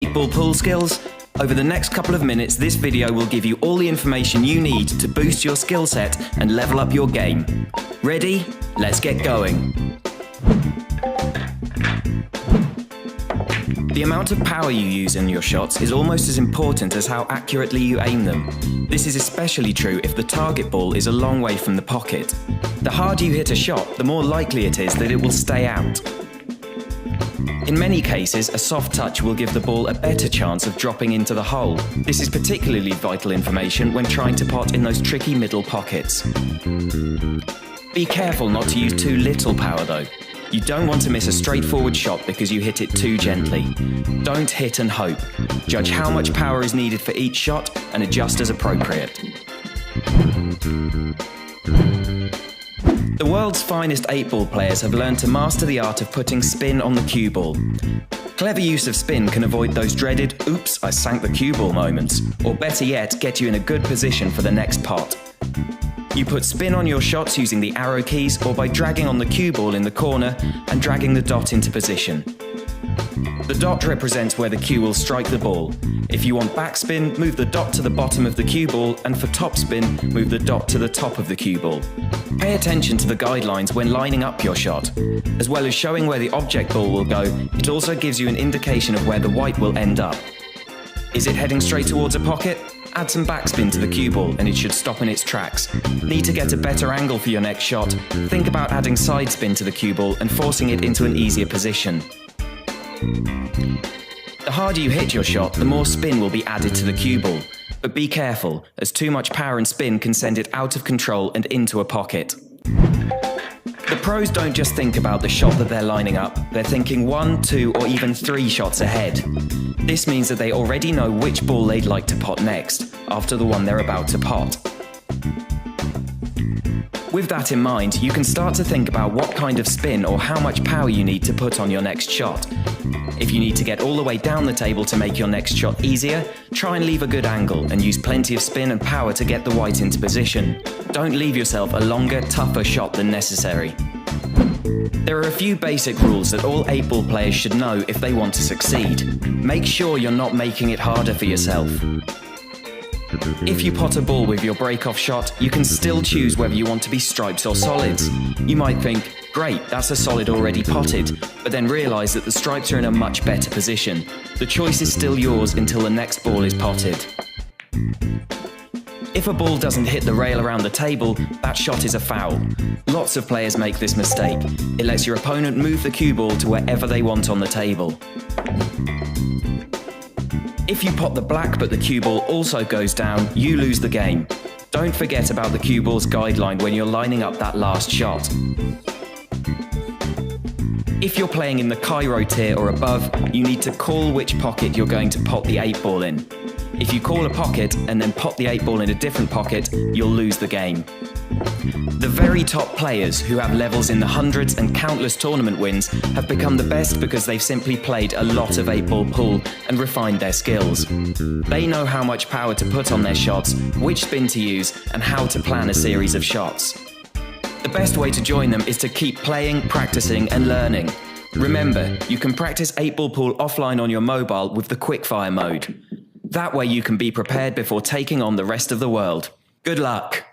8-ball pool skills? Over the next couple of minutes, this video will give you all the information you need to boost your skill set and level up your game. Ready? Let's get going. The amount of power you use in your shots is almost as important as how accurately you aim them. This is especially true if the target ball is a long way from the pocket. The harder you hit a shot, the more likely it is that it will stay out. In many cases, a soft touch will give the ball a better chance of dropping into the hole. This is particularly vital information when trying to pot in those tricky middle pockets. Be careful not to use too little power though. You don't want to miss a straightforward shot because you hit it too gently. Don't hit and hope. Judge how much power is needed for each shot and adjust as appropriate. The world's finest 8-ball players have learned to master the art of putting spin on the cue ball. Clever use of spin can avoid those dreaded "oops, I sank the cue ball" moments, or better yet, get you in a good position for the next pot. You put spin on your shots using the arrow keys or by dragging on the cue ball in the corner and dragging the dot into position. The dot represents where the cue will strike the ball. If you want backspin, move the dot to the bottom of the cue ball, and for topspin, move the dot to the top of the cue ball. Pay attention to the guidelines when lining up your shot. As well as showing where the object ball will go, it also gives you an indication of where the white will end up. Is it heading straight towards a pocket? Add some backspin to the cue ball and it should stop in its tracks. Need to get a better angle for your next shot? Think about adding side spin to the cue ball and forcing it into an easier position. The harder you hit your shot, the more spin will be added to the cue ball. But be careful, as too much power and spin can send it out of control and into a pocket. The pros don't just think about the shot that they're lining up, they're thinking 1, 2 or even 3 shots ahead. This means that they already know which ball they'd like to pot next, after the one they're about to pot. With that in mind, you can start to think about what kind of spin or how much power you need to put on your next shot. If you need to get all the way down the table to make your next shot easier, try and leave a good angle and use plenty of spin and power to get the white into position. Don't leave yourself a longer, tougher shot than necessary. There are a few basic rules that all 8-ball players should know if they want to succeed. Make sure you're not making it harder for yourself. If you pot a ball with your break-off shot, you can still choose whether you want to be stripes or solids. You might think, great, that's a solid already potted, but then realise that the stripes are in a much better position. The choice is still yours until the next ball is potted. If a ball doesn't hit the rail around the table, that shot is a foul. Lots of players make this mistake. It lets your opponent move the cue ball to wherever they want on the table. If you pot the black but the cue ball also goes down, you lose the game. Don't forget about the cue ball's guideline when you're lining up that last shot. If you're playing in the Cairo tier or above, you need to call which pocket you're going to pot the 8-ball in. If you call a pocket and then pot the 8-ball in a different pocket, you'll lose the game. The very top players who have levels in the hundreds and countless tournament wins have become the best because they've simply played a lot of 8-ball pool and refined their skills. They know how much power to put on their shots, which spin to use, and how to plan a series of shots. The best way to join them is to keep playing, practicing and learning. Remember, you can practice 8-ball pool offline on your mobile with the quickfire mode. That way you can be prepared before taking on the rest of the world. Good luck!